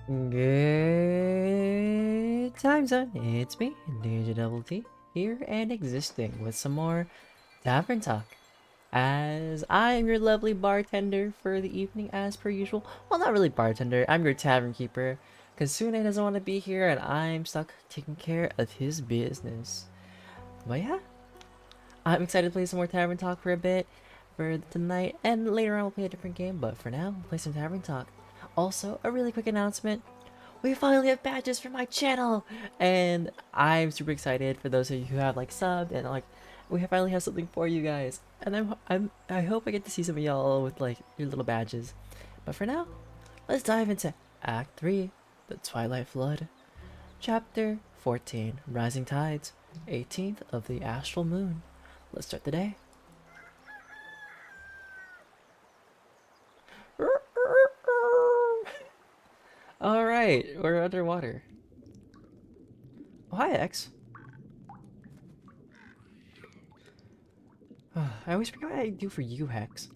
Good times on. It's me, DjDoubleT, here and existing with some more Tavern Talk. As I'm your lovely bartender for the evening, as per usual. Well, not really bartender, I'm your tavern keeper. Because Sune doesn't want to be here and I'm stuck taking care of his business. But yeah, I'm excited to play some more Tavern Talk for a bit for tonight. And later on, we'll play a different game. But for now, we'll play some Tavern Talk. Also, a really quick announcement. We finally have badges for my channel, and I'm super excited for those of you who have like subbed and like we finally have something for you guys. And I hope I get to see some of y'all with like your little badges. But for now, let's dive into Act 3, The Twilight Flood, Chapter 14, Rising Tides, 18th of the Astral Moon. Let's start the day. Alright, we're underwater. Oh, hi, X. I always forget what I do for you, Hex.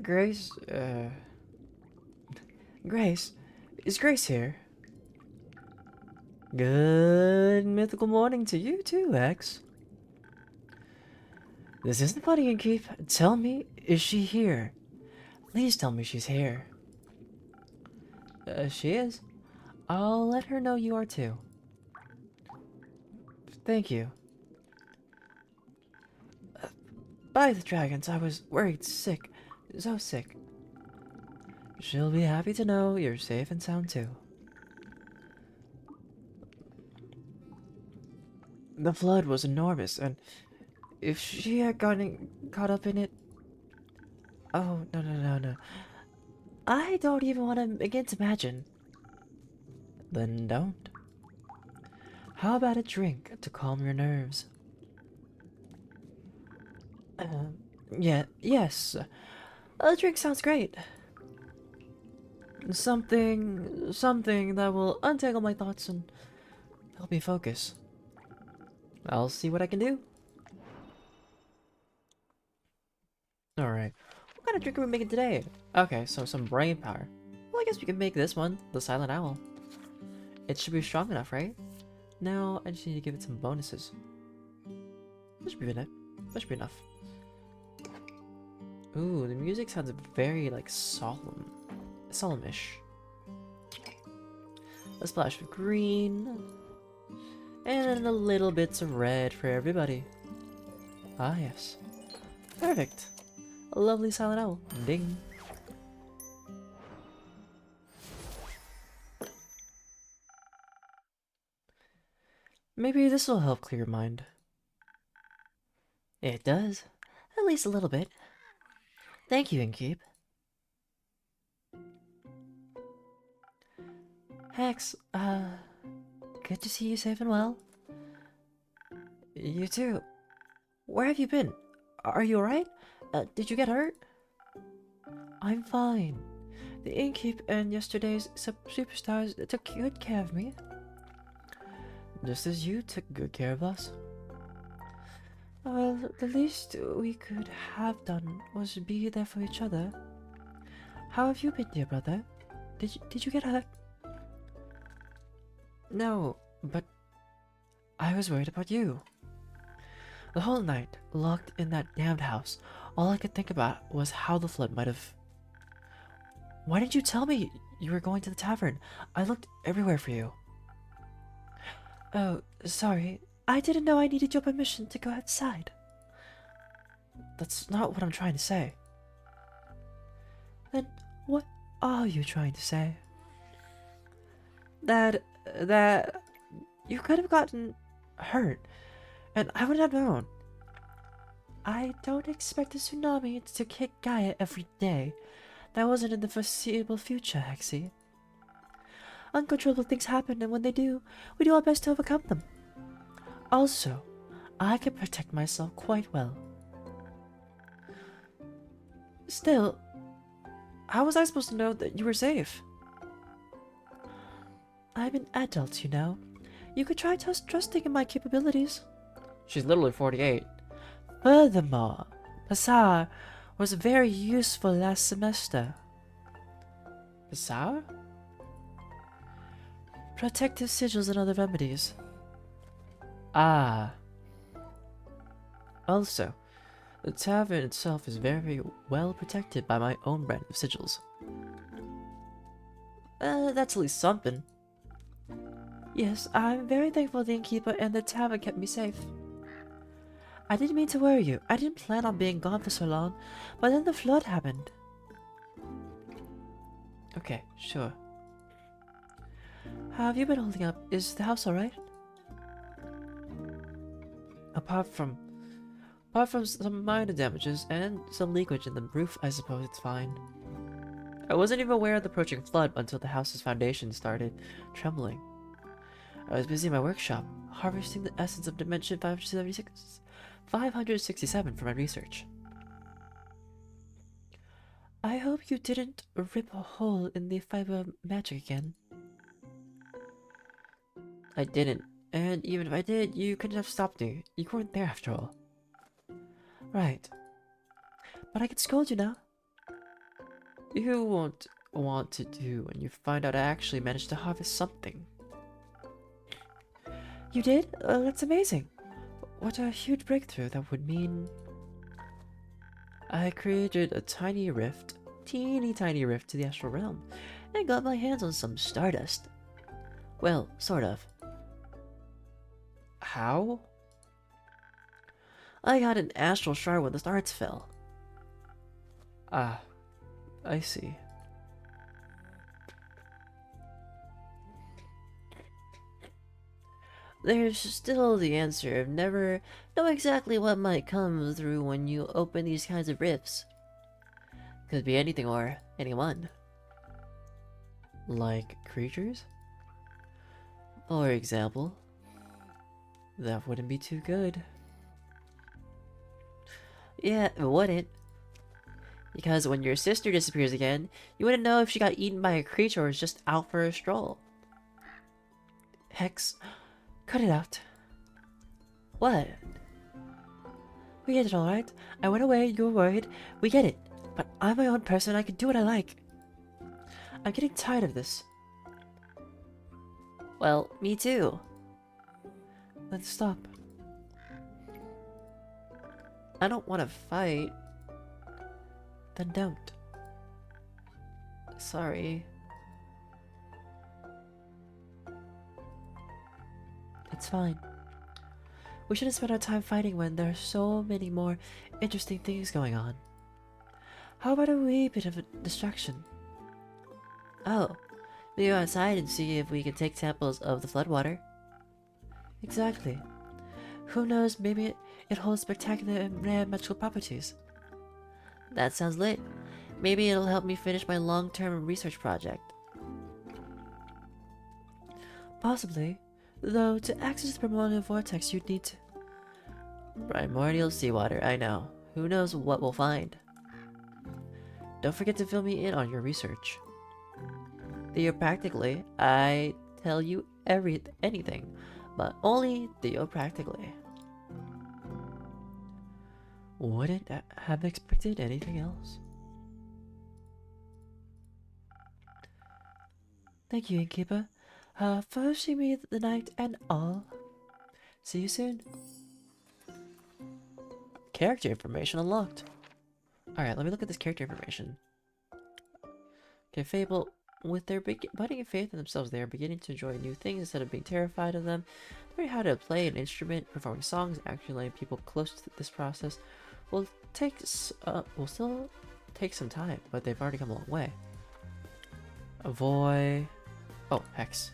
Grace, Grace? Is Grace here? Good mythical morning to you too, Hex. This isn't funny, Keep. Tell me, is she here? Please tell me she's here. She is. I'll let her know you are too. Thank you. By the dragons, I was worried sick. So sick. She'll be happy to know you're safe and sound too. The flood was enormous, and if she had gotten caught up in it... Oh, no. I don't even want to begin to imagine. Then don't. How about a drink to calm your nerves? Yes. A drink sounds great. Something that will untangle my thoughts and help me focus. I'll see what I can do. Alright. What kind of drink are we making today? Okay, so some brain power. Well, I guess we can make this one, the Silent Owl. It should be strong enough, right? Now, I just need to give it some bonuses. That should be enough. That should be enough. Ooh, the music sounds very, like, solemn-ish. A splash of green. And a little bits of red for everybody. Ah, yes. Perfect. A lovely silent owl. Ding. Maybe this will help clear your mind. It does. At least a little bit. Thank you, Inkeep. Hex, good to see you safe and well. You too. Where have you been? Are you alright? Did you get hurt? I'm fine. The Innkeep and yesterday's superstars took good care of me. Just as you took good care of us. Well, the least we could have done was be there for each other. How have you been, dear brother? Did you get hurt? No, but I was worried about you. The whole night, locked in that damned house, all I could think about was how the flood might have... Why didn't you tell me you were going to the tavern? I looked everywhere for you. Oh, sorry. I didn't know I needed your permission to go outside. That's not what I'm trying to say. Then what are you trying to say? That you could have gotten hurt, and I would have known. I don't expect a tsunami to kick Gaia every day. That wasn't in the foreseeable future, Hexie. Uncontrollable things happen, and when they do, we do our best to overcome them. Also, I can protect myself quite well. Still, how was I supposed to know that you were safe? I'm an adult, you know. You could try trusting in my capabilities. She's literally 48. Furthermore, Passar was very useful last semester. Passar? protective sigils and other remedies. Ah. Also, the tavern itself is very well protected by my own brand of sigils. That's at least something. Yes, I'm very thankful the innkeeper and the tavern kept me safe. I didn't mean to worry you. I didn't plan on being gone for so long, but then the flood happened. Okay, sure. How have you been holding up? Is the house alright? Apart from some minor damages and some leakage in the roof, I suppose it's fine. I wasn't even aware of the approaching flood until the house's foundation started trembling. I was busy in my workshop, harvesting the essence of Dimension 567 for my research. I hope you didn't rip a hole in the fiber magic again. I didn't, and even if I did, you couldn't have stopped me. You weren't there after all. Right. But I can scold you now. You won't want to do when you find out I actually managed to harvest something. You did? That's amazing. What a huge breakthrough that would mean. I created a tiny rift, teeny tiny rift to the astral realm, and got my hands on some stardust. Well, sort of. How? I got an astral shard when the stars fell. Ah, I see. There's still the answer of never know exactly what might come through when you open these kinds of rifts. Could be anything or anyone. Like creatures? For example. That wouldn't be too good. Yeah, it wouldn't. Because when your sister disappears again, you wouldn't know if she got eaten by a creature or was just out for a stroll. Hex, cut it out. What? We get it, alright? I went away, you were worried. We get it. But I'm my own person, I can do what I like. I'm getting tired of this. Well, me too. Let's stop. I don't want to fight. Then don't. Sorry. It's fine. We shouldn't spend our time fighting when there are so many more interesting things going on. How about a wee bit of a distraction? Oh, we go outside and see if we can take samples of the floodwater. Exactly. Who knows, maybe it holds spectacular and rare magical properties. That sounds lit. Maybe it'll help me finish my long-term research project. Possibly. Though, to access the primordial vortex, you'd need to... Primordial seawater, I know. Who knows what we'll find. Don't forget to fill me in on your research. Theopractically, I tell you anything, but only theopractically. Wouldn't have expected anything else. Thank you, innkeeper, for hosting me the night and all. See you soon. Character information unlocked. Alright, let me look at this character information. Okay, Fable. With their budding faith in themselves, they are beginning to enjoy new things instead of being terrified of them. Learning how to play an instrument, performing songs, actually letting people close to this process will still take some time, but they've already come a long way. Avoy. Oh, Hex.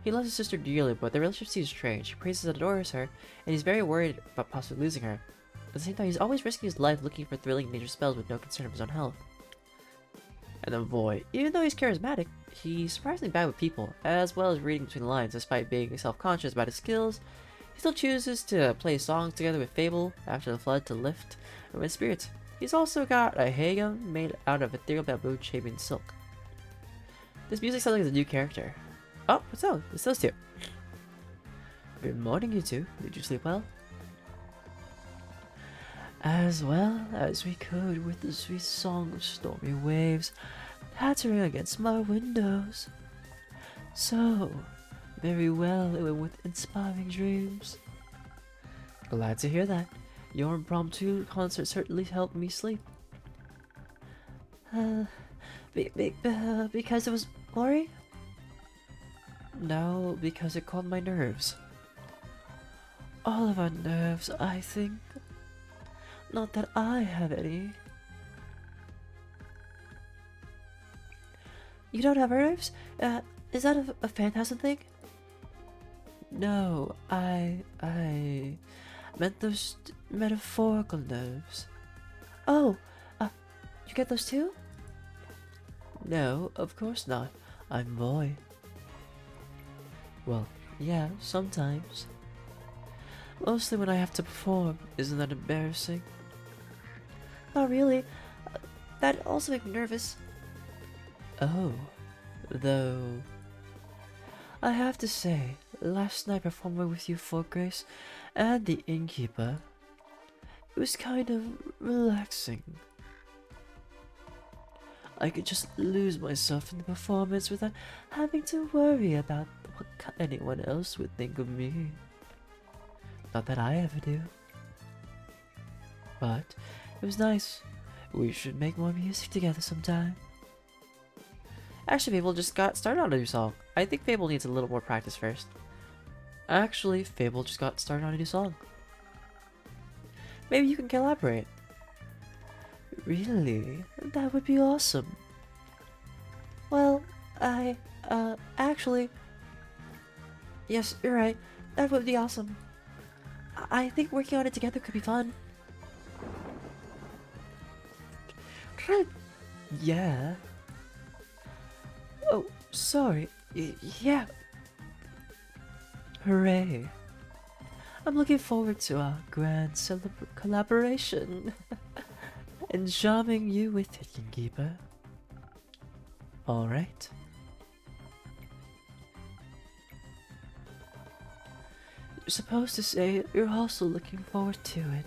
He loves his sister dearly, but their relationship seems strange. He praises and adores her, and he's very worried about possibly losing her. At the same time, he's always risking his life looking for thrilling nature spells with no concern of his own health. And then Voy. Even though he's charismatic, he's surprisingly bad with people, as well as reading between the lines. Despite being self-conscious about his skills, he still chooses to play songs together with Fable after the flood to lift and win spirits. He's also got a Hagam made out of ethereal bamboo chafing silk. This music sounds like a new character. Oh, what's up? It's those two. Good morning, you two. Did you sleep well? As well as we could, with the sweet song of stormy waves pattering against my windows. So, very well, it went with inspiring dreams. Glad to hear that. Your impromptu concert certainly helped me sleep. Uh, because it was boring? No, because it calmed my nerves. All of our nerves, I think. Not that I have any. You don't have nerves? Is that a phantasm thing? No, I meant those metaphorical nerves. Oh, you get those too? No, of course not. I'm boy. Well, yeah, sometimes. Mostly when I have to perform. Isn't that embarrassing? Not really. That also makes me nervous. Oh, though... I have to say, last night performing with you for Grace and the innkeeper, it was kind of relaxing. I could just lose myself in the performance without having to worry about what anyone else would think of me. Not that I ever do. But it was nice. We should make more music together sometime. Actually, Fable just got started on a new song. I think Fable needs a little more practice first. Actually, Fable just got started on a new song. Maybe you can collaborate. Really? That would be awesome. Well, actually... Yes, you're right. That would be awesome. I think working on it together could be fun. Yeah. Oh, sorry. Yeah. Hooray. I'm looking forward to our grand collaboration. And charming you with it, innkeeper. Alright. You're supposed to say you're also looking forward to it.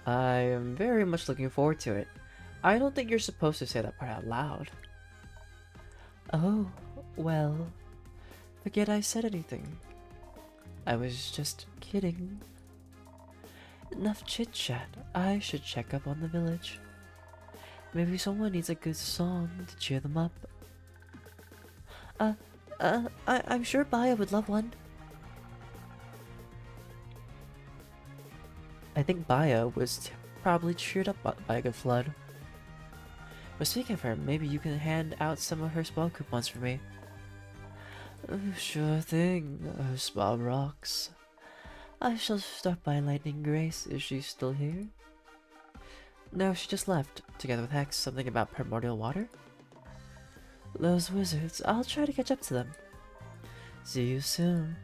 I am very much looking forward to it. I don't think you're supposed to say that part out loud. Oh, well, forget I said anything. I was just kidding. Enough chit-chat. I should check up on the village. Maybe someone needs a good song to cheer them up. I'm sure Baya would love one. I think Baya was probably cheered up by a good flood. But speaking of her, maybe you can hand out some of her spa coupons for me. Sure thing, spa rocks. I shall stop by Lightning Grace. Is she still here? No, she just left, together with Hex. Something about primordial water? Those wizards, I'll try to catch up to them. See you soon.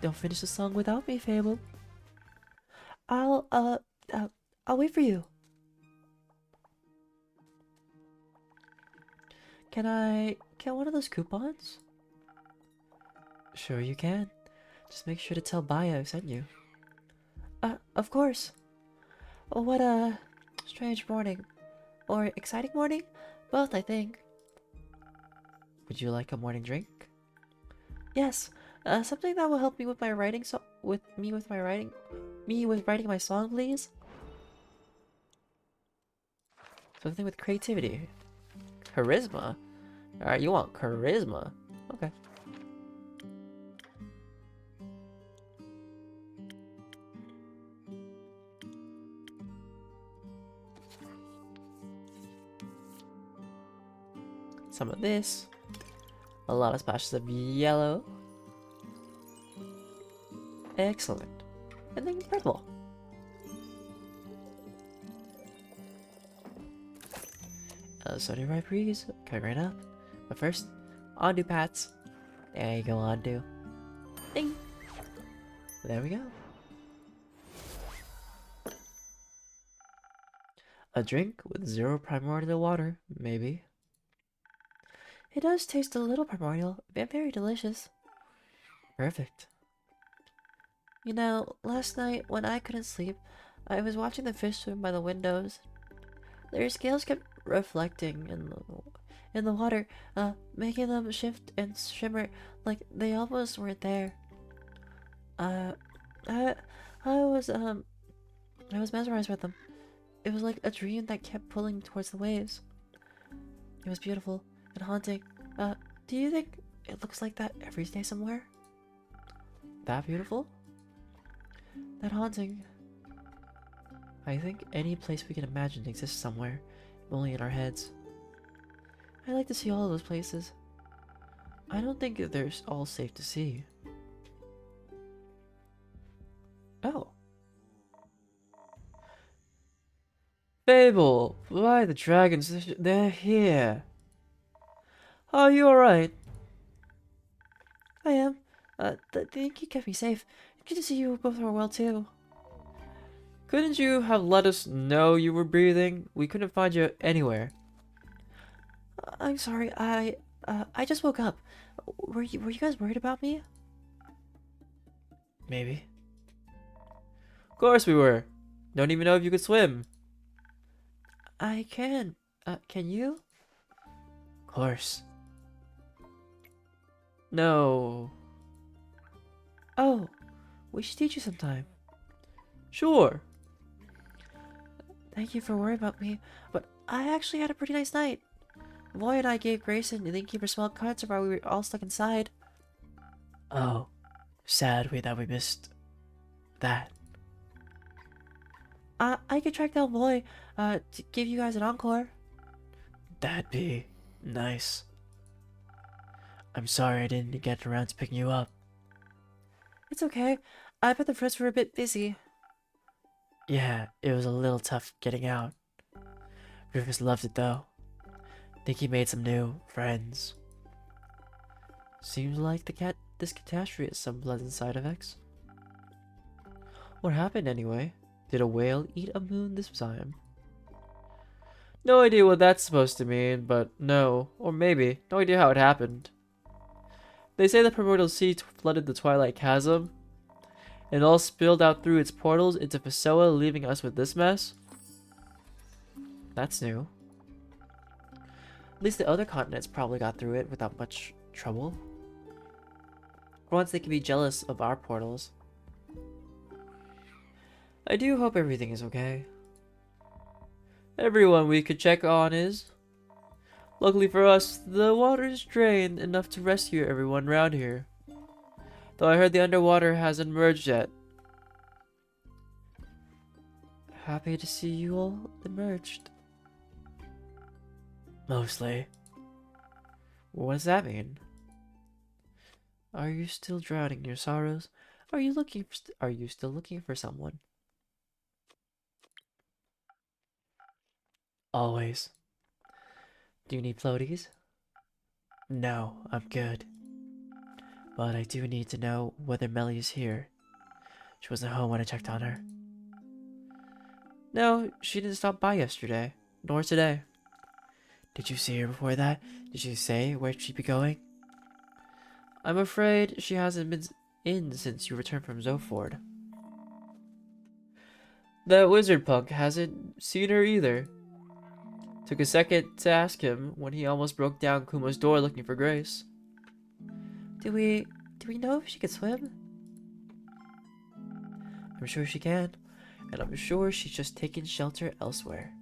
Don't finish the song without me, Fable. I'll wait for you. Can I get one of those coupons? Sure you can. Just make sure to tell Baya I sent you. Of course. What a strange morning. Or exciting morning? Both, I think. Would you like a morning drink? Yes. Something that will help me with my writing with writing my song, please. Something with creativity. Charisma? Alright, you want charisma? Okay. Some of this. A lot of splashes of yellow. Excellent. And then purple. Sunny right breeze, coming right up. But first, undo pats. There you go, undo. Ding! There we go. A drink with 0 primordial water, maybe. It does taste a little primordial, but very delicious. Perfect. You know, last night when I couldn't sleep, I was watching the fish swim by the windows. Their scales kept reflecting in the water, making them shift and shimmer like they almost weren't there. Uh, I, I was, um, I was mesmerized with them. It was like a dream that kept pulling towards the waves. It was beautiful and haunting. Uh, do you think it looks like that every day somewhere? That beautiful? That haunting? I think any place we can imagine exists somewhere, only in our heads. I'd like to see all of those places. I don't think they're all safe to see. Oh. Fable! Why the dragons? They're here. Are you alright? I am. Thank you kept me safe. Good to see you both are well too. Couldn't you have let us know you were breathing? We couldn't find you anywhere. I'm sorry. I just woke up. Were you guys worried about me? Maybe. Of course we were. Don't even know if you could swim. I can. Can you? Of course. No. Oh, we should teach you sometime. Sure. Thank you for worrying about me, but I actually had a pretty nice night. Roy and I gave Grayson the innkeeper small cuts while we were all stuck inside. Oh, sad that we missed that. I could track down Roy, to give you guys an encore. That'd be nice. I'm sorry I didn't get around to picking you up. It's okay. I bet the friends were a bit busy. Yeah, it was a little tough getting out. Rufus loved it though. Think he made some new friends. Seems like this catastrophe has some pleasant side effects. What happened anyway? Did a whale eat a moon this time? No idea what that's supposed to mean, but no. Or maybe. No idea how it happened. They say the primordial sea flooded the Twilight Chasm, and all spilled out through its portals into Pessoa, leaving us with this mess? That's new. At least the other continents probably got through it without much trouble. For once they can be jealous of our portals. I do hope everything is okay. Everyone we could check on is. Luckily for us, the water is drained enough to rescue everyone around here. Though I heard the underwater hasn't emerged yet. Happy to see you all emerged. Mostly. What does that mean? Are you still drowning in your sorrows? Are you still looking for someone? Always. Do you need floaties? No, I'm good. But I do need to know whether Melly is here. She wasn't home when I checked on her. No, she didn't stop by yesterday, nor today. Did you see her before that? Did she say where she'd be going? I'm afraid she hasn't been in since you returned from Zoford. That wizard punk hasn't seen her either. Took a second to ask him when he almost broke down Kumo's door looking for Grace. Do we know if she could swim? I'm sure she can, and I'm sure she's just taken shelter elsewhere.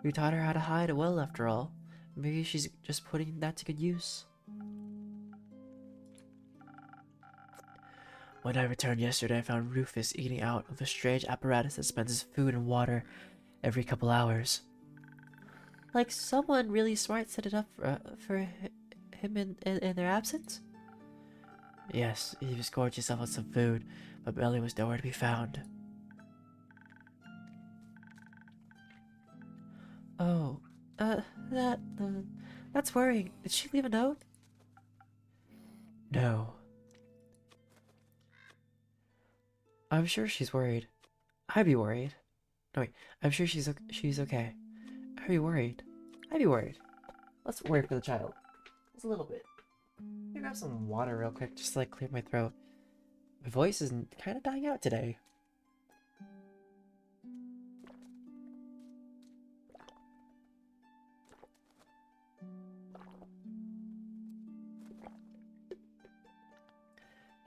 We taught her how to hide well after all. Maybe she's just putting that to good use. When I returned yesterday, I found Rufus eating out of a strange apparatus that dispenses food and water every couple hours. Like someone really smart set it up for him in their absence? Yes, he was gorged himself on some food, but Melly was nowhere to be found. Oh, that's worrying. Did she leave a note? No. I'm sure she's worried. I'd be worried. No, wait. I'm sure she's okay. I'd be worried. I'd be worried. Let's worry for the child. Just a little bit. Let me grab some water real quick, just to like clear my throat. My voice is kind of dying out today.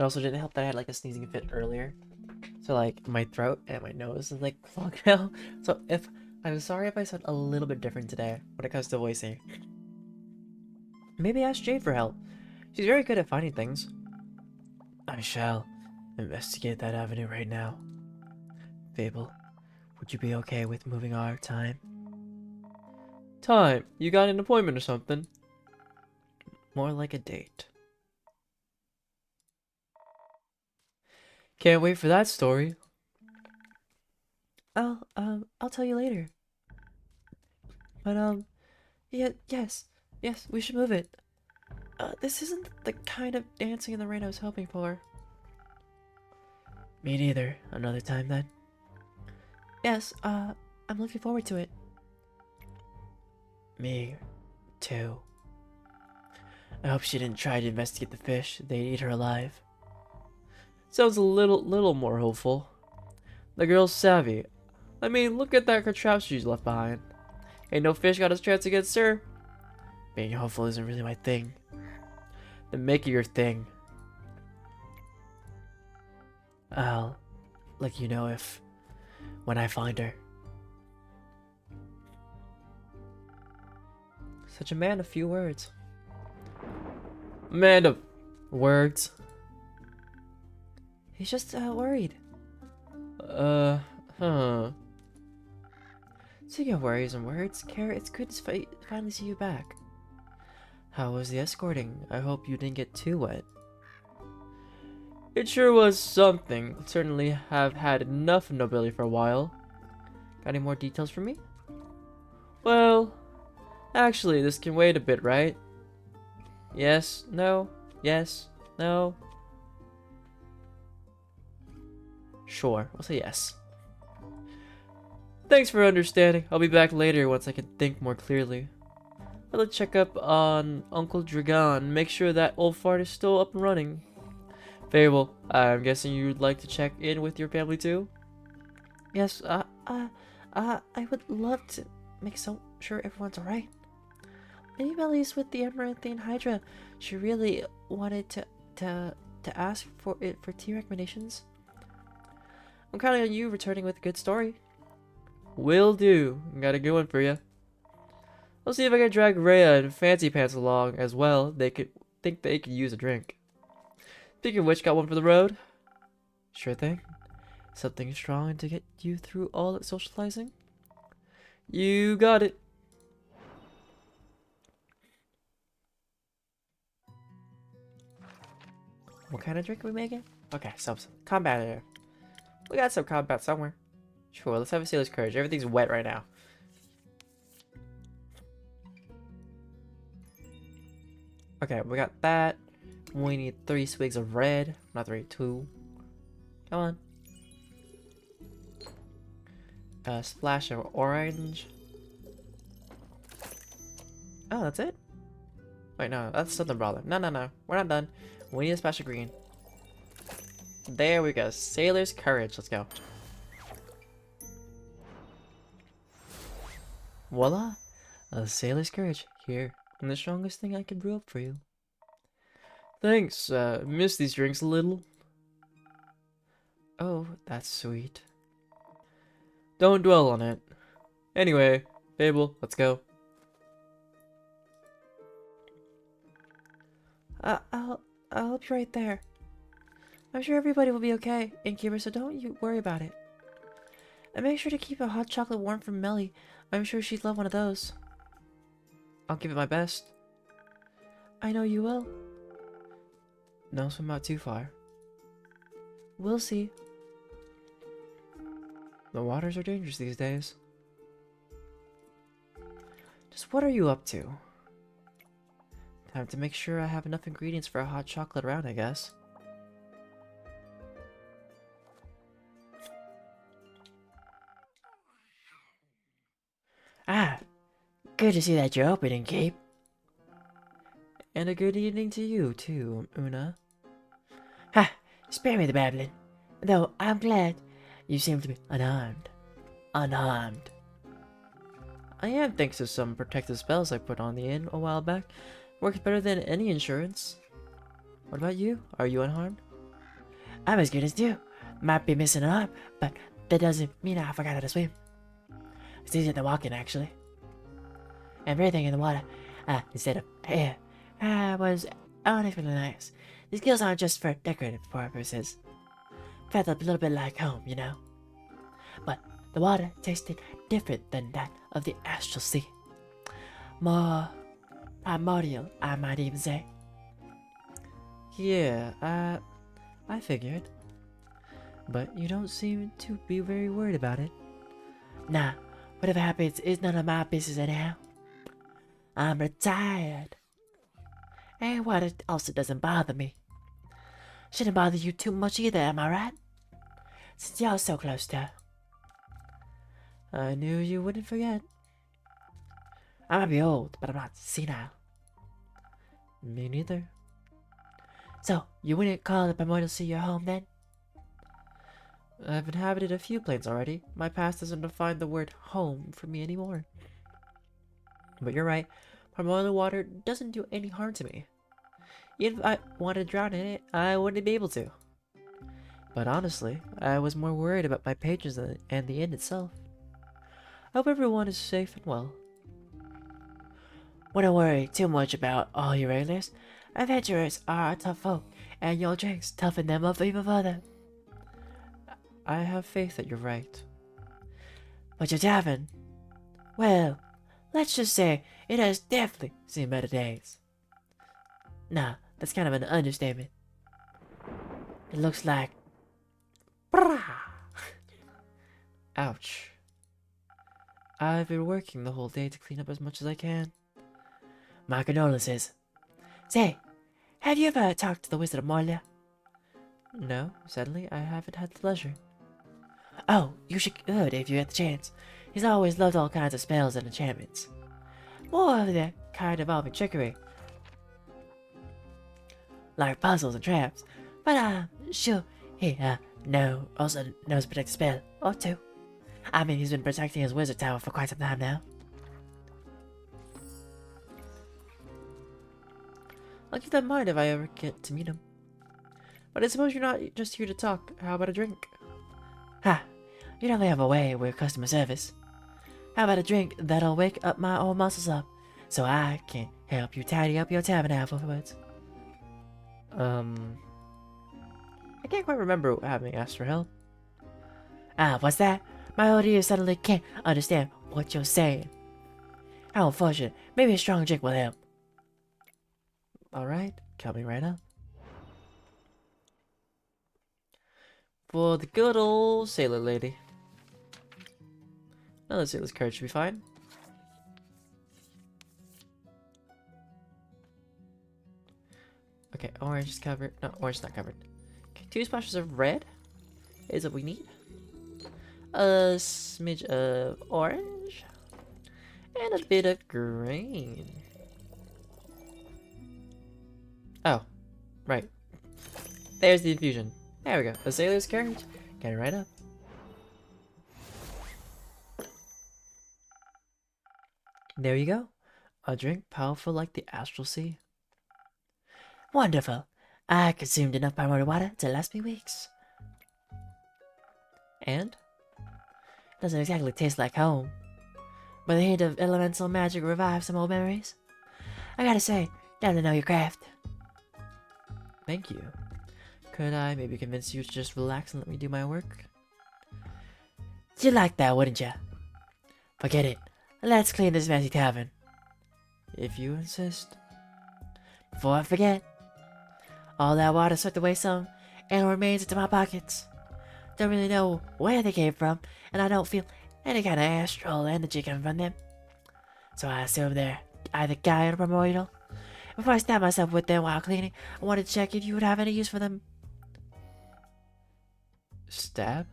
It also didn't help that I had like a sneezing fit earlier. So like my throat and my nose is like clogged now. So I'm sorry if I sound a little bit different today when it comes to voicing. Maybe ask Jade for help. She's very good at finding things. I shall investigate that avenue right now. Fable, would you be okay with moving our time? Time? You got an appointment or something? More like a date. Can't wait for that story. I'll tell you later. But, yeah, yes, we should move it. This isn't the kind of dancing in the rain I was hoping for. Me neither. Another time then? Yes, I'm looking forward to it. Me, too. I hope she didn't try to investigate the fish. They'd eat her alive. Sounds a little more hopeful. The girl's savvy. I mean, look at that contraption she's left behind. Ain't no fish got his chance against her. Being hopeful isn't really my thing. Then make it your thing. I'll let you know when I find her. Such a man of few words. Man of words. He's just worried. Speaking of worries and words, Kara, it's good to finally see you back. How was the escorting? I hope you didn't get too wet. It sure was something. Certainly have had enough nobility for a while. Got any more details for me? Well, actually, this can wait a bit, right? Yes, no, yes, no. Sure, we'll say yes. Thanks for understanding. I'll be back later once I can think more clearly. I'll check up on Uncle Dragon, make sure that old fart is still up and running. Very well. I'm guessing you'd like to check in with your family too? Yes, I would love to make sure everyone's alright. Maybe at least with the Amaranthine Hydra, she really wanted to ask for tea recommendations. I'm counting on you returning with a good story. Will do. Got a good one for you. I'll see if I can drag Rhea and Fancy Pants along as well. They could use a drink. Speaking of which, got one for the road? Sure thing. Something strong to get you through all that socializing? You got it. What kind of drink are we making? Okay, some combat here. We got some combat somewhere. Sure, let's have a sailor's courage. Everything's wet right now. Okay, we got that. We need 3 swigs of red. Not 3, 2. Come on. A splash of orange. Oh, that's it? Wait, no, that's something brother. No. We're not done. We need a splash of green. There we go. Sailor's courage. Let's go. Voila! A sailor's courage. Here. And the strongest thing I can brew up for you. Thanks. Miss these drinks a little. Oh, that's sweet. Don't dwell on it. Anyway, Fable, let's go. I'll help you right there. I'm sure everybody will be okay, Innkeeper, so don't you worry about it. And make sure to keep a hot chocolate warm for Melly. I'm sure she'd love one of those. I'll give it my best. I know you will. Don't swim out too far. We'll see. The waters are dangerous these days. Just what are you up to? Time to make sure I have enough ingredients for a hot chocolate around, I guess. Ah, good to see that you're open and Cape. And a good evening to you, too, Una. Ha! Spare me the babbling. Though I'm glad you seem to be unharmed. Unharmed. I am, thanks to some protective spells I put on the inn a while back. Works better than any insurance. What about you? Are you unharmed? I'm as good as new. Might be missing an arm, but that doesn't mean I forgot how to swim. It's easier than walking, actually. And breathing in the water, instead of air, was unexpectedly nice. These skills aren't just for decorative purposes. Felt a little bit like home, you know? But the water tasted different than that of the astral sea. More primordial, I might even say. Yeah, I figured. But you don't seem to be very worried about it. Nah, whatever happens is none of my business anyhow. I'm retired. And water also doesn't bother me. Shouldn't bother you too much either, am I right? Since y'all so close to her. I knew you wouldn't forget. I might be old, but I'm not senile. Me neither. So, you wouldn't call the Primordial Sea your home then? I've inhabited a few planes already. My past doesn't define the word home for me anymore. But you're right. Primordial water doesn't do any harm to me. Even if I wanted to drown in it, I wouldn't be able to. But honestly, I was more worried about my patrons and the inn itself. I hope everyone is safe and well. Wouldn't worry too much about all your regulars. Adventurers are tough folk, and your drinks toughen them up even further. I have faith that you're right. But your tavern, well, let's just say it has definitely seen better days. Nah, that's kind of an understatement. It looks like... Ouch. I've been working the whole day to clean up as much as I can. My condolences. Say, have you ever talked to the Wizard of Morlia? No, sadly, I haven't had the pleasure. Oh, you should if you get the chance. He's always loved all kinds of spells and enchantments. More of the kind involving trickery. Like puzzles and traps. But sure, he also knows protect a spell or two. I mean, he's been protecting his wizard tower for quite some time now. I'll keep that in mind if I ever get to meet him. But I suppose you're not just here to talk. How about a drink? Ha! You definitely have a way with customer service. How about a drink that'll wake up my old muscles up, so I can help you tidy up your tavern afterwards? I can't quite remember having asked for help. What's that? My old ears suddenly can't understand what you're saying. How unfortunate. Maybe a strong drink will help. Alright, coming right up. For the good old sailor lady. Another sailor's card should be fine. Okay, orange is covered. No, orange is not covered. Okay, 2 splashes of red is what we need. A smidge of orange. And a bit of green. Oh, right. There's the infusion. There we go. A sailor's carriage. Get it right up. There you go. A drink powerful like the astral sea. Wonderful. I consumed enough primordial water to last me weeks. And? Doesn't exactly taste like home, but a hint of elemental magic revives some old memories. I gotta say, glad to know your craft. Thank you. Could I maybe convince you to just relax and let me do my work? You'd like that, wouldn't ya? Forget it. Let's clean this messy tavern. If you insist. Before I forget, all that water swept away some and remains into my pockets. Don't really know where they came from, and I don't feel any kind of astral energy coming from them. So I assume they're either Gaia or primordial. Before I stab myself with them while cleaning, I wanted to check if you would have any use for them. Stab?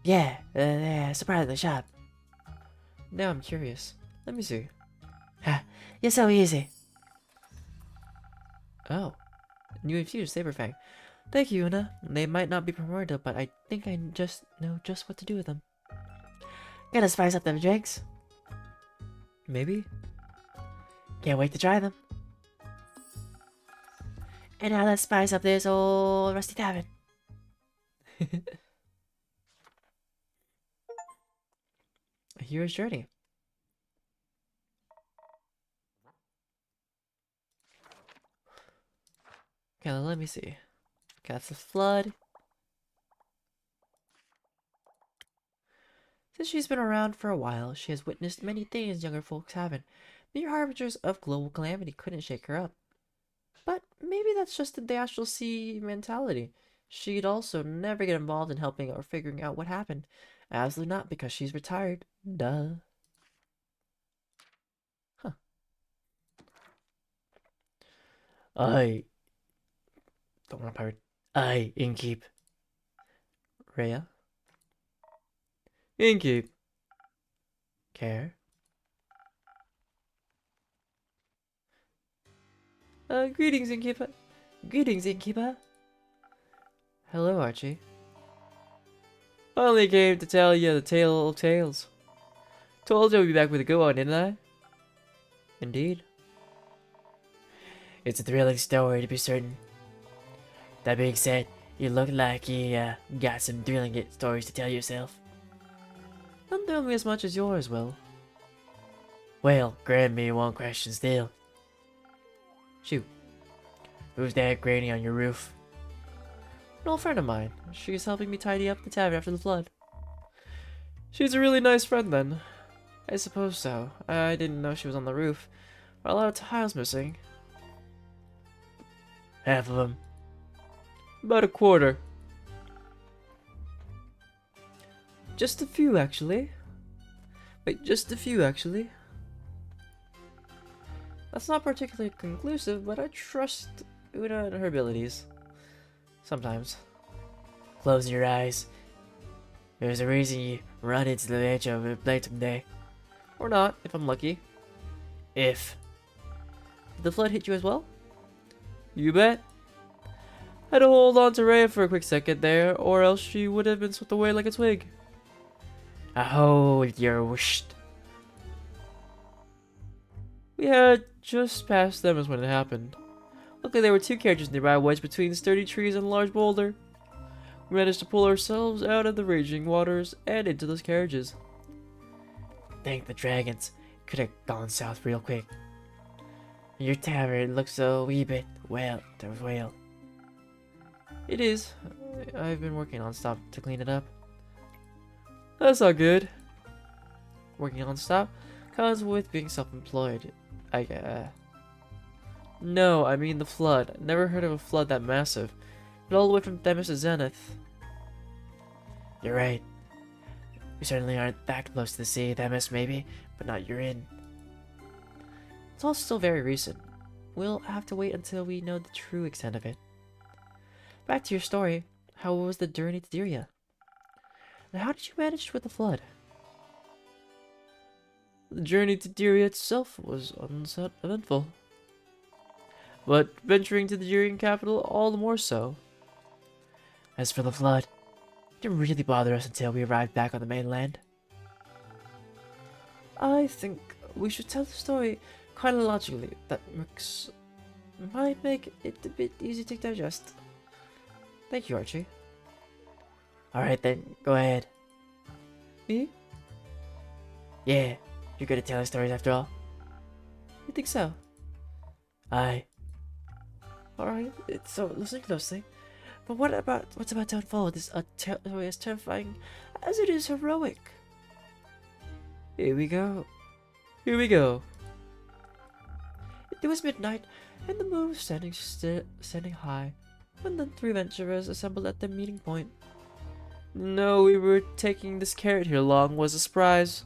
Yeah, they're surprisingly sharp. Now I'm curious. Let me see. Ha, you're so easy. Oh. New infused Saberfang. Thank you, Una. They might not be primordial, but I think I just know just what to do with them. Gonna spice up them drinks? Maybe? Can't wait to try them. And now let's spice up this old rusty tavern. A hero's journey. Okay, let me see. Okay, that's the flood. Since she's been around for a while, she has witnessed many things younger folks haven't. Mere harbingers of global calamity couldn't shake her up. But maybe that's just the Astral Sea mentality. She'd also never get involved in helping or figuring out what happened. Absolutely not, because she's retired. Duh. Huh. I don't want a pirate. I Inkeep. Rhea. Inkeep. Care. Greetings, Innkeeper. Greetings, Innkeeper. Hello, Archie. Finally came to tell you the tale of tales. Told you I'd be back with a good one, didn't I? Indeed. It's a thrilling story, to be certain. That being said, you look like you got some thrilling stories to tell yourself. Don't thrill me as much as yours will. Well, grant me one question still. Shoot. Who's that granny on your roof? An old friend of mine. She's helping me tidy up the tavern after the flood. She's a really nice friend then. I suppose so. I didn't know she was on the roof. There are a lot of tiles missing. Half of them. About a quarter. Just a few, actually. Wait, just a few, actually. That's not particularly conclusive, but I trust Una and her abilities. Sometimes. Close your eyes. There's a reason you run into the edge of a blade someday. Or not, if I'm lucky. If. Did the flood hit you as well? You bet. Had to hold on to Rhea for a quick second there, or else she would have been swept away like a twig. I hold your wish. We had just passed them as when it happened. Luckily there were two carriages nearby, wedged between sturdy trees and a large boulder. We managed to pull ourselves out of the raging waters and into those carriages. Thank the dragons. Could have gone south real quick. Your tavern looks a wee bit, well, well. It is. I've been working non-stop to clean it up. That's not good. Working non-stop comes with being self-employed. No, I mean the flood. Never heard of a flood that massive. But all the way from Themis to Zenith. You're right. We certainly aren't that close to the sea, Themis maybe, but not you're in. It's all still very recent. We'll have to wait until we know the true extent of it. Back to your story. How was the journey to Dyria? And how did you manage with the flood? The journey to Dyria itself was uneventful. But venturing to the Dyrian capital, all the more so. As for the flood, it didn't really bother us until we arrived back on the mainland. I think we should tell the story chronologically. That might make it a bit easy to digest. Thank you, Archie. Alright then, go ahead. Me? Yeah, you're good at telling stories after all. You think so? Aye. Alright, so listen closely. But what's about to unfold is as terrifying as it is heroic. Here we go. Here we go. It was midnight, and the moon was standing high, when the three adventurers assembled at their meeting point. No, we were taking this carrot here along was a surprise.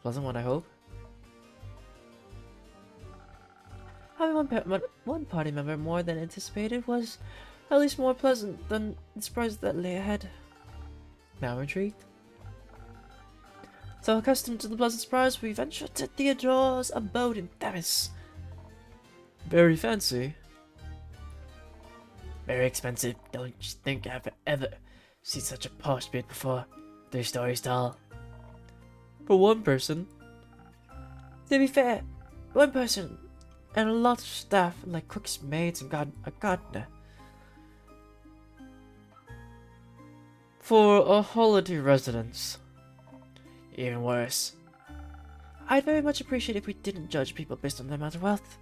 Pleasant one, I hope. Having one party member more than anticipated was at least more pleasant than the surprise that lay ahead. Now intrigued. So accustomed to the pleasant surprise, we ventured to Theodore's abode in Themis. Very fancy. Very expensive. Don't you think I've ever seen such a posh bit before? 3 stories tall. For one person. To be fair, one person and a lot of staff, like cooks, maids, and a gardener. For a holiday residence. Even worse. I'd very much appreciate if we didn't judge people based on their amount of wealth.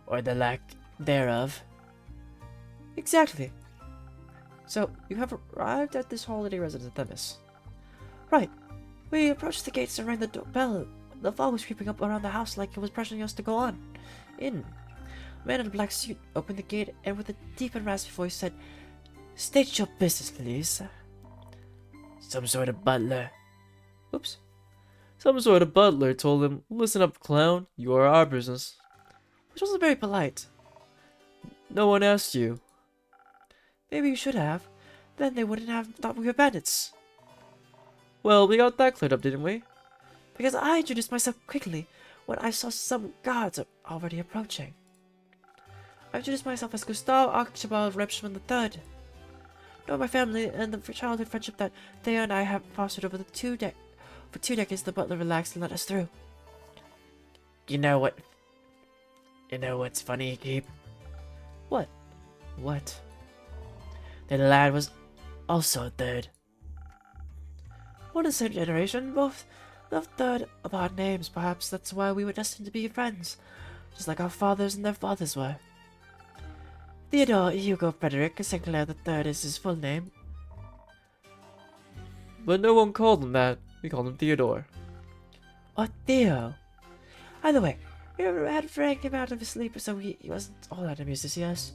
Or the lack thereof. Exactly. So, you have arrived at this holiday residence, Themis. Right. We approached the gates and rang the doorbell. The fog was creeping up around the house like it was pressuring us to go on. In. A man in a black suit opened the gate and with a deep and raspy voice said, "State your business, please." Some sort of butler. Oops. Some sort of butler told him, "Listen up, clown, you are our business." Which wasn't very polite. No one asked you. Maybe you should have. Then they wouldn't have thought we were bandits. Well, we got that cleared up, didn't we? Because I introduced myself quickly when I saw some guards already approaching. I introduced myself as Gustav Archibald Repschman III. Know my family and the childhood friendship that Theo and I have fostered over for 2 decades. The butler relaxed and let us through. You know what's funny, Keep? What? What? The lad was also a third. One of the same generation, both the third of our names. Perhaps that's why we were destined to be friends, just like our fathers and their fathers were. Theodore Hugo Frederick Sinclair III is his full name. But no one called him that. We called him Theodore. Or Theo. Either way, we had Frank him out of his sleep, so he wasn't all that amused to see us.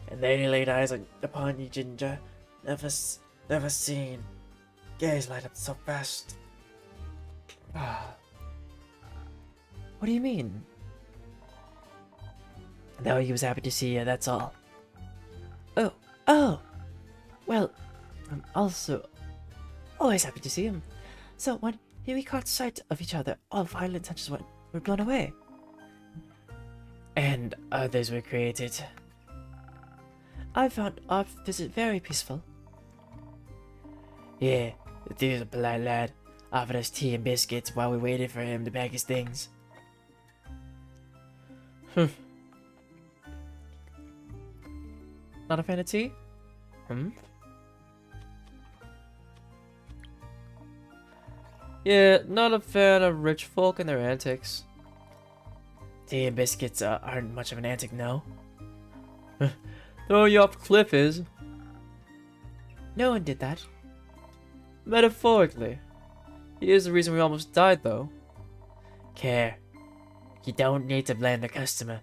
And then he laid eyes upon you, Ginger. Never seen. Gaze light up so fast. What do you mean? No, he was happy to see you, that's all. Oh! Well, I'm also always happy to see him. So when we caught sight of each other, all violent tensions were blown away. And others were created. I found our visit very peaceful. Yeah, the was a polite lad. Offered us tea and biscuits while we waited for him to pack his things. Not a fan of tea? Yeah, not a fan of rich folk and their antics. Tea and biscuits aren't much of an antic, no? Throwing you off a cliff is. No one did that. Metaphorically. He is the reason we almost died, though. Care. You don't need to blame the customer.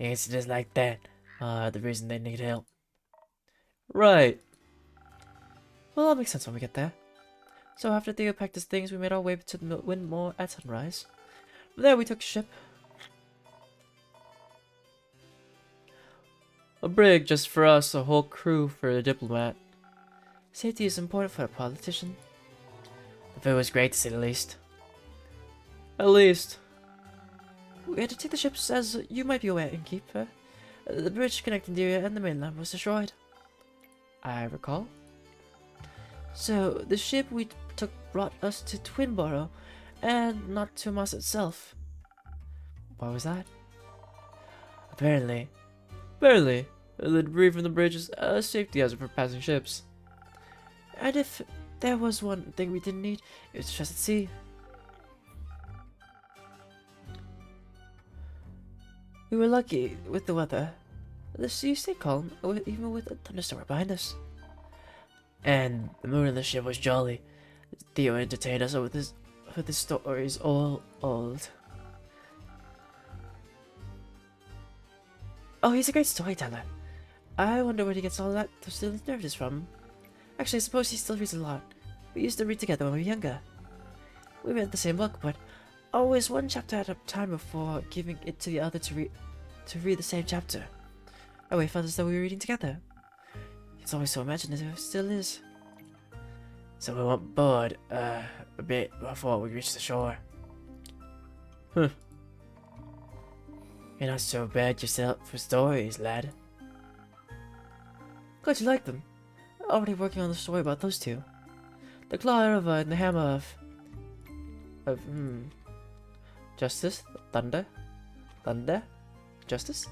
Incidents like that are the reason they need help. Right. Well, that makes sense when we get there. So after Theo packed his things, we made our way to the Windmore at sunrise. From there we took ship. A brig just for us, a whole crew for a diplomat. Safety is important for a politician. The food was great, to say the least. At least. We had to take the ships, as you might be aware, Innkeeper. The bridge connecting the area and the mainland was destroyed. I recall. So the ship we took brought us to Twinborough, and not to Moss itself. Why was that? Apparently. The debris from the bridge is a safety hazard for passing ships. And if there was one thing we didn't need, it was just at sea. We were lucky with the weather. The sea stayed calm, even with a thunderstorm behind us. And the moon in the ship was jolly. Theo entertained us with his stories all old. Oh, he's a great storyteller. I wonder where he gets all that those narratives from. Actually, I suppose he still reads a lot. We used to read together when we were younger. We read the same book, but always one chapter at a time before giving it to the other to read the same chapter. That way, it felt as though we were reading together. He's always so imaginative, still is. So we went bored a bit before we reached the shore. Huh. You're not so bad yourself for stories, lad. Glad you like them. Already working on the story about those two. The Claw Erva and the Hammer of... Justice? Thunder? Thunder? Justice?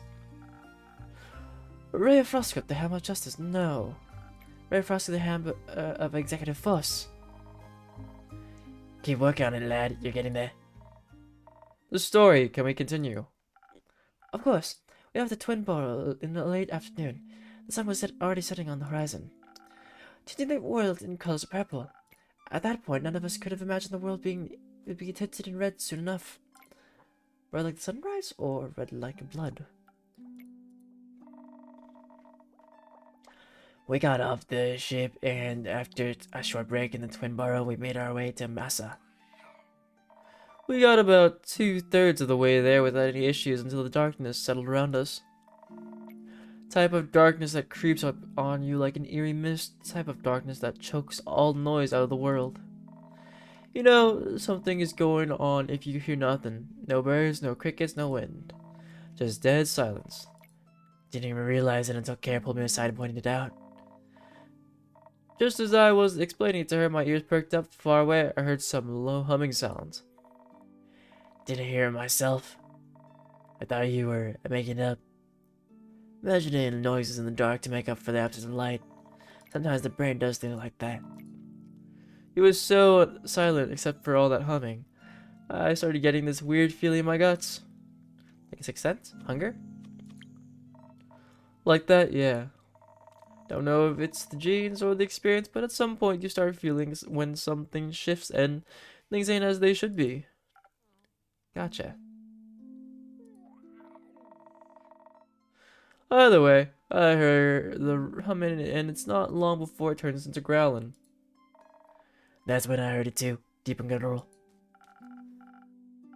Ray of Frostgrip, the Hammer of Justice. No. Ray of Frostgrip, the Hammer of Executive Force. Keep working on it, lad. You're getting there. The story. Can we continue? Of course. We have the twin ball in the late afternoon. The sun was already setting on the horizon, tinting the world in colors of purple. At that point, none of us could have imagined the world would be tinted in red soon enough. Red like the sunrise, or red like blood? We got off the ship, and after a short break in the twin burrow, we made our way to Massa. We got about 2/3 of the way there without any issues until the darkness settled around us. Type of darkness that creeps up on you like an eerie mist, type of darkness that chokes all noise out of the world. You know, something is going on if you hear nothing. No birds, no crickets, no wind. Just dead silence. Didn't even realize it until Kara pulled me aside and pointed it out. Just as I was explaining it to her, my ears perked up. Far away, I heard some low humming sounds. Didn't hear it myself. I thought you were making it up. Imagining noises in the dark to make up for the absence of light. Sometimes the brain does things like that. It was so silent except for all that humming. I started getting this weird feeling in my guts. Like a sixth sense? Hunger? Like that, yeah. Don't know if it's the genes or the experience, but at some point you start feeling when something shifts and things ain't as they should be. Gotcha. Either way, I heard the humming and it's not long before it turns into growling. That's when I heard it too, deep and guttural.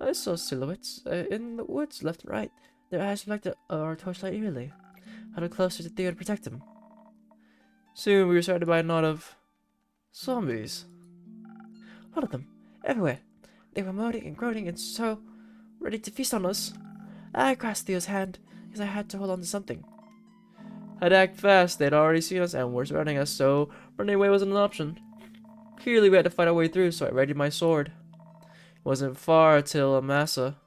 I saw silhouettes in the woods left and right. Their eyes reflected our torchlight eerily. I huddled closer to Theo to protect him. Soon we were surrounded by a knot of zombies. All of them, everywhere. They were moaning and groaning and so ready to feast on us. I grasped Theo's hand because I had to hold on to something. Had to act fast. They'd already seen us and were surrounding us, so running away wasn't an option. Clearly we had to fight our way through, so I readied my sword. It wasn't far till a massa.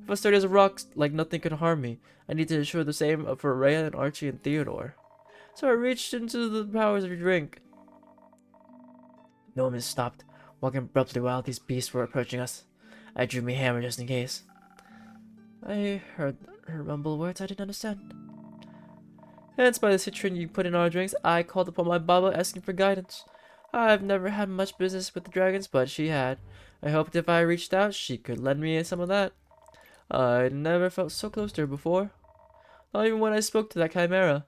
If I was sturdy as a rock, like nothing could harm me, I needed to ensure the same for Rhea and Archie and Theodore. So I reached into the powers of your drink. No one stopped, walking abruptly while these beasts were approaching us. I drew my hammer just in case. I heard her mumble words I didn't understand. Hence, by the citron you put in our drinks, I called upon my Baba asking for guidance. I've never had much business with the dragons, but she had. I hoped if I reached out, she could lend me some of that. I never felt so close to her before. Not even when I spoke to that chimera.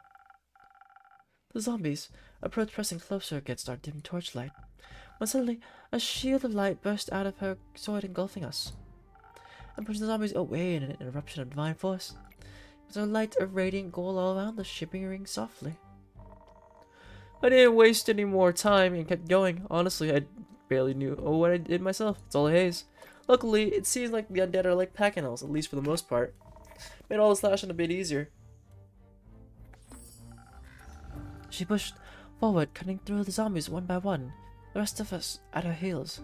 The zombies approached, pressing closer against our dim torchlight, when suddenly a shield of light burst out of her sword, engulfing us, and pushed the zombies away in an eruption of divine force. It was a light of radiant gold all around us, shimmering softly. I didn't waste any more time and kept going. Honestly, I barely knew what I did myself. It's all a haze. Luckily, it seems like the undead are like pack animals, at least for the most part. Made all the slashing a bit easier. She pushed forward, cutting through the zombies one by one, the rest of us at her heels.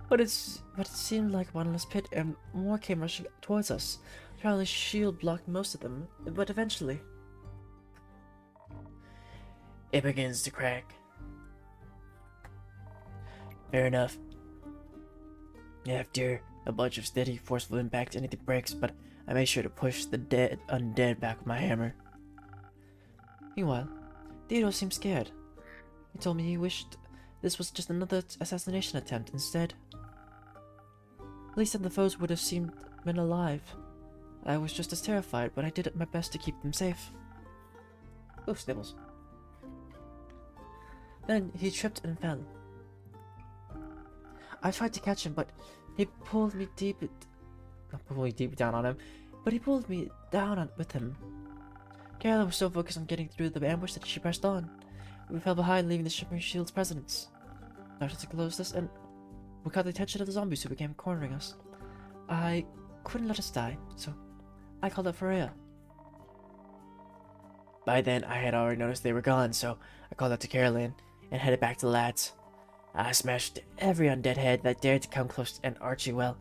But it seemed like a bottomless pit, and more came rushing towards us. Charlie's shield blocked most of them, but eventually... It begins to crack. Fair enough. After a bunch of steady, forceful impacts, anything breaks, but I made sure to push the undead back with my hammer. Meanwhile, Theodore seemed scared. He told me he wished this was just another assassination attempt instead. At least then the foes would have seemed been alive. I was just as terrified, but I did my best to keep them safe. Oof, Snibbles. Then he tripped and fell. I tried to catch him, but he pulled me deep down on him, but he pulled me down with him. Carla was so focused on getting through the ambush that she pressed on. We fell behind, leaving the shimmering shield's presence. Darkness enclosed us, and we caught the attention of the zombies who began cornering us. I couldn't let us die, so I called out for Rhea. By then, I had already noticed they were gone, so I called out to Caroline and headed back to the lads. I smashed every undead head that dared to come close, and Archie, well,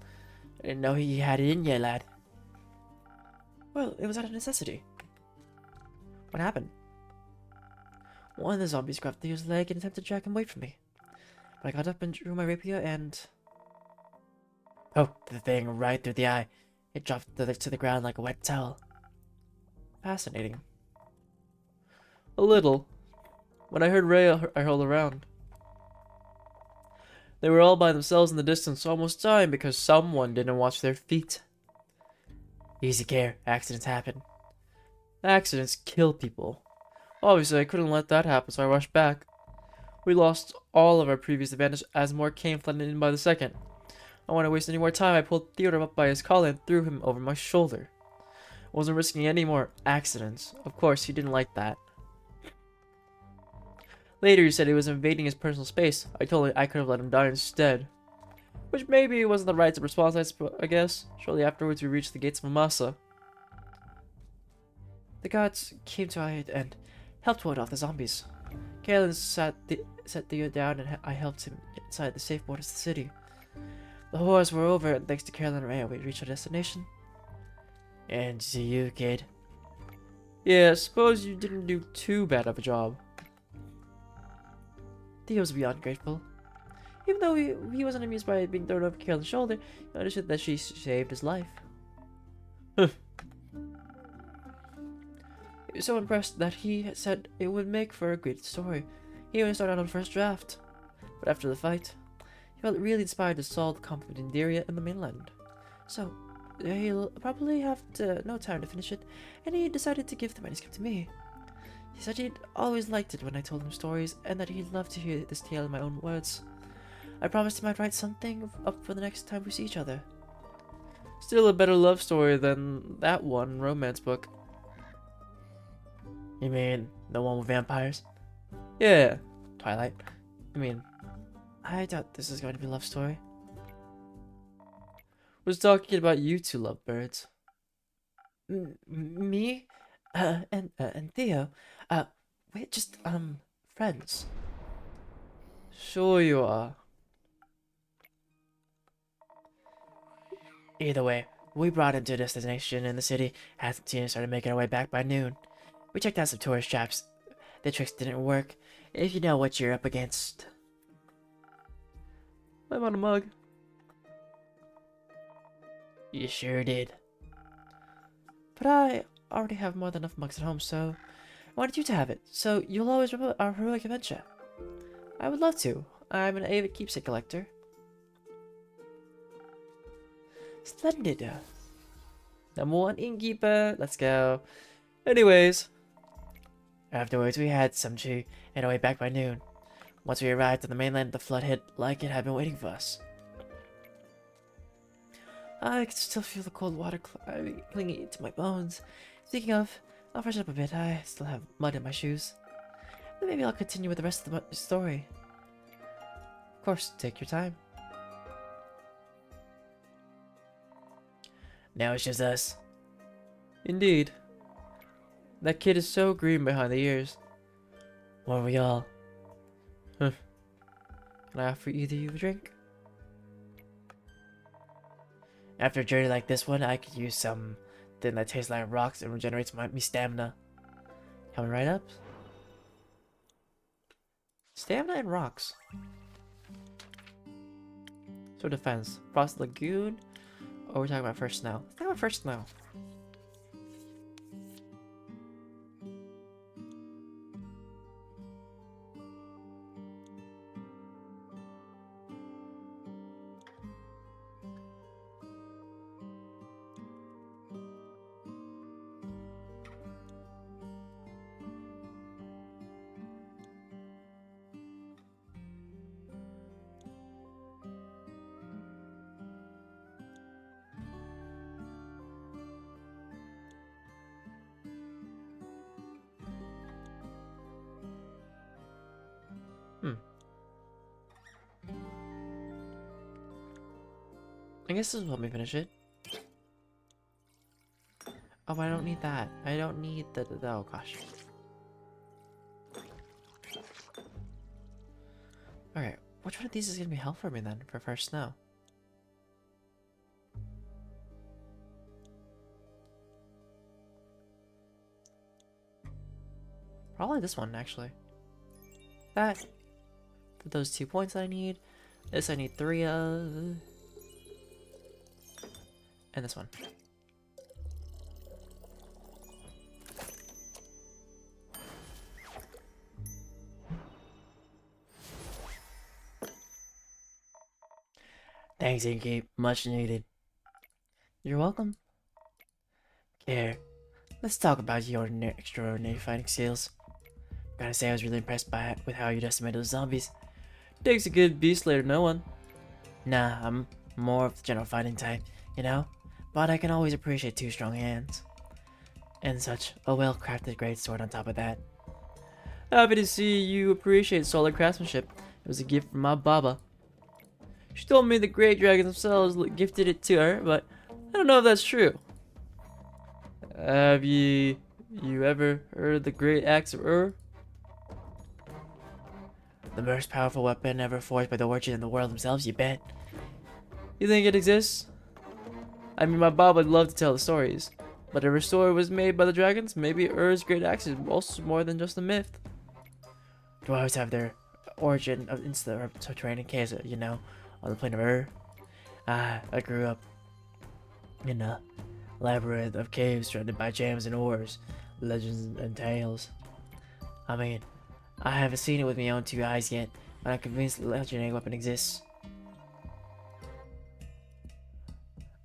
I didn't know he had it in you, lad. Well, it was out of necessity. What happened? One of the zombies grabbed Theo's leg and attempted to drag him away from me. But I got up and drew my rapier and... Poked the thing right through the eye. It dropped to the ground like a wet towel. Fascinating. A little. When I heard Ray, I hurled around. They were all by themselves in the distance, almost dying because someone didn't watch their feet. Easy care. Accidents happen. Accidents kill people. Obviously, I couldn't let that happen, so I rushed back. We lost all of our previous advantage as more came flooding in by the second. I don't want to waste any more time. I pulled Theodore up by his collar and threw him over my shoulder. I wasn't risking any more accidents. Of course, he didn't like that. Later, he said he was invading his personal space. I told him I could have let him die instead. Which maybe wasn't the right response, I guess. Shortly afterwards, we reached the gates of Mamasa. The guards came to our aid and helped ward off the zombies. Kaelin set Theo down and I helped him inside the safe borders of the city. The horrors were over, and thanks to Kaelin and Rhea, we reached our destination. And to you, kid. Yeah, suppose you didn't do too bad of a job. Theo was beyond grateful. Even though he wasn't amused by being thrown over Kaelin's shoulder, he understood that she saved his life. He was so impressed that he said it would make for a great story. He even started on the first draft. But after the fight, he felt really inspired to solve the conflict in Dyria and the mainland. So, he'll probably have no time to finish it, and he decided to give the manuscript to me. He said he'd always liked it when I told him stories, and that he'd love to hear this tale in my own words. I promised he might write something up for the next time we see each other. Still a better love story than that one romance book. You mean the one with vampires? Yeah, Twilight. I doubt this is going to be a love story. Was talking about you two lovebirds. Me? And Theo? We're just, friends. Sure you are. Either way, we brought him to a destination in the city as the team started making our way back by noon. We checked out some tourist traps. The tricks didn't work, if you know what you're up against. I want a mug. You sure did. But I already have more than enough mugs at home, so I wanted you to have it, so you'll always remember our heroic adventure. I would love to. I'm an avid keepsake collector. Splendid. Number one innkeeper. Let's go. Anyways. Afterwards, we had some tea and our way back by noon. Once we arrived on the mainland, the flood hit like it had been waiting for us. I can still feel the cold water clinging to my bones. Speaking of, I'll freshen up a bit. I still have mud in my shoes. Then maybe I'll continue with the rest of the story. Of course, take your time. Now it's just us. Indeed. That kid is so green behind the ears. Weren't we all? Huh. Can I offer either of you a drink? After a journey like this one, I could use something that tastes like rocks and regenerates me stamina. Coming right up. Stamina and rocks. So defense. Frost Lagoon. Or we're talking about first now. Let's talk about first now. I guess this will help me finish it. Oh, but I don't need that. I don't need the oh gosh. Alright, which one of these is gonna be helpful for me then for first snow? Probably this one, actually. That. Those 2 points I need. This I need 3 of. And this one. Thanks, Inky. Much needed. You're welcome. Here, let's talk about your extraordinary fighting skills. Gotta say, I was really impressed with how you decimated those zombies. Takes a good beast slayer to know one. Nah, I'm more of the general fighting type, you know? But I can always appreciate 2 strong hands. And such a well-crafted greatsword on top of that. Happy to see you appreciate solid craftsmanship. It was a gift from my Baba. She told me the great dragons themselves gifted it to her, but I don't know if that's true. Have you ever heard of the great axe of Ur? The most powerful weapon ever forged by the origin in the world themselves, you bet. You think it exists? I mean, my Baba would love to tell the stories. But if a story was made by the dragons, maybe Ur's great axe is also more than just a myth. Dwarves have their origin into the subterranean caves, you know, on the plane of Ur. I grew up in a labyrinth of caves surrounded by gems and ores, legends and tales. I mean, I haven't seen it with my own 2 eyes yet, but I'm convinced the legendary weapon exists.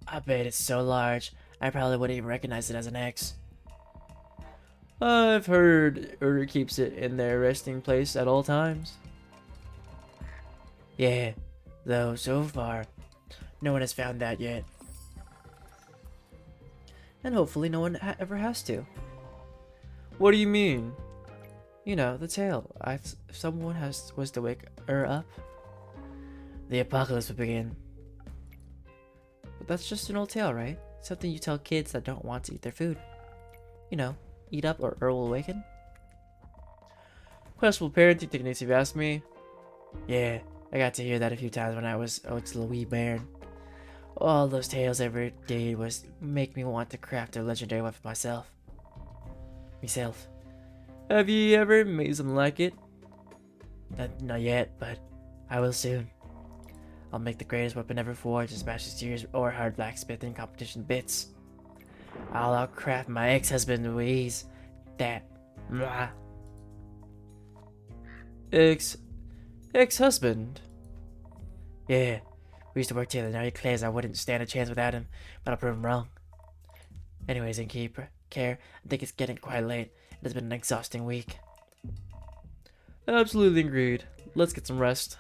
I bet it's so large, I probably wouldn't even recognize it as an X. I've heard Ur keeps it in their resting place at all times. Yeah, though so far, no one has found that yet. And hopefully no one ever has to. What do you mean? You know, the tale. If someone was to wake Ur up. The apocalypse would begin. But that's just an old tale, right? Something you tell kids that don't want to eat their food. You know, eat up or Ur will awaken. Questionable parenting techniques, if you ask me. Yeah, I got to hear that a few times when I was still a wee bairn. All those tales ever did was make me want to craft a legendary weapon myself. Have you ever made something like it? Not yet, but I will soon. I'll make the greatest weapon ever forged and smash this year's or hard blacksmithing competition to bits. I'll outcraft my ex-husband with ease. That. Mwah. Ex-husband? Yeah, we used to work together. Now he declares I wouldn't stand a chance without him, but I'll prove him wrong. Anyways, Innkeeper, I think it's getting quite late. It has been an exhausting week. Absolutely agreed. Let's get some rest.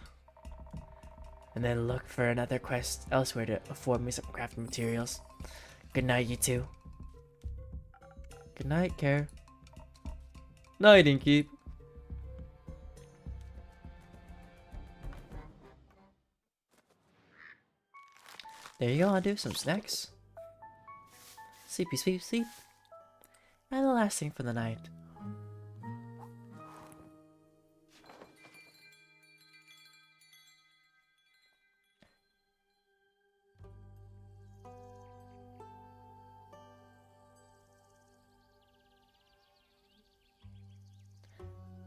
And then look for another quest elsewhere to afford me some crafting materials. Good night, you two. Good night, Care. Night, Inkeep. There you go, I'll do some snacks. Sleepy, sleep, sleep. And the last thing for the night.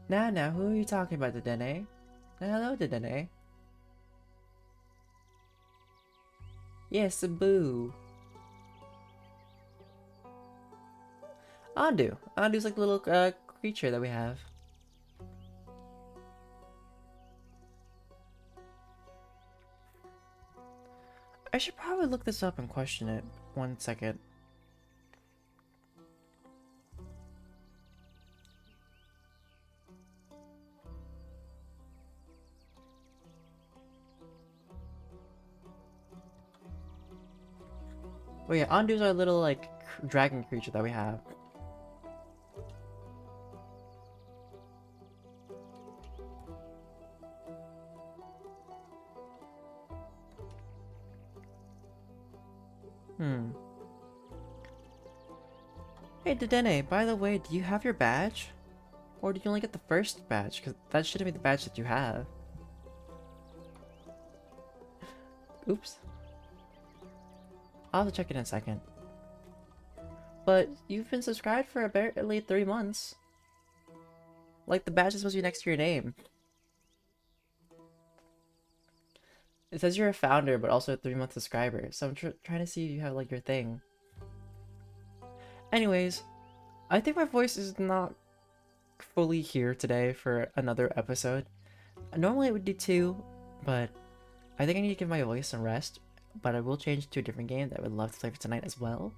Now, who are you talking about, Dedenne? Hello, Dedenne. Yes, Boo. Andu. Andu's like the little creature that we have. I should probably look this up and question it. 1 second. Oh yeah, Andu's our little like dragon creature that we have. Hey Dedenne, by the way, do you have your badge? Or did you only get the first badge? Because that shouldn't be the badge that you have. Oops. I'll have to check it in a second. But you've been subscribed for barely 3 months. Like, the badge is supposed to be next to your name. It says you're a founder, but also a 3-month subscriber. So I'm trying to see if you have, like, your thing. Anyways, I think my voice is not fully here today for another episode. Normally it would do 2, but I think I need to give my voice some rest. But I will change to a different game that I would love to play for tonight as well.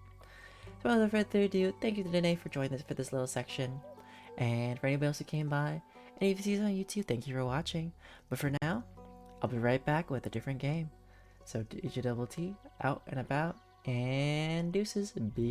So without further ado, thank you to Danae for joining us for this little section. And for anybody else who came by, and if you see this on YouTube, thank you for watching. But for now, I'll be right back with a different game. So DjDoubleT out and about, and deuces. Be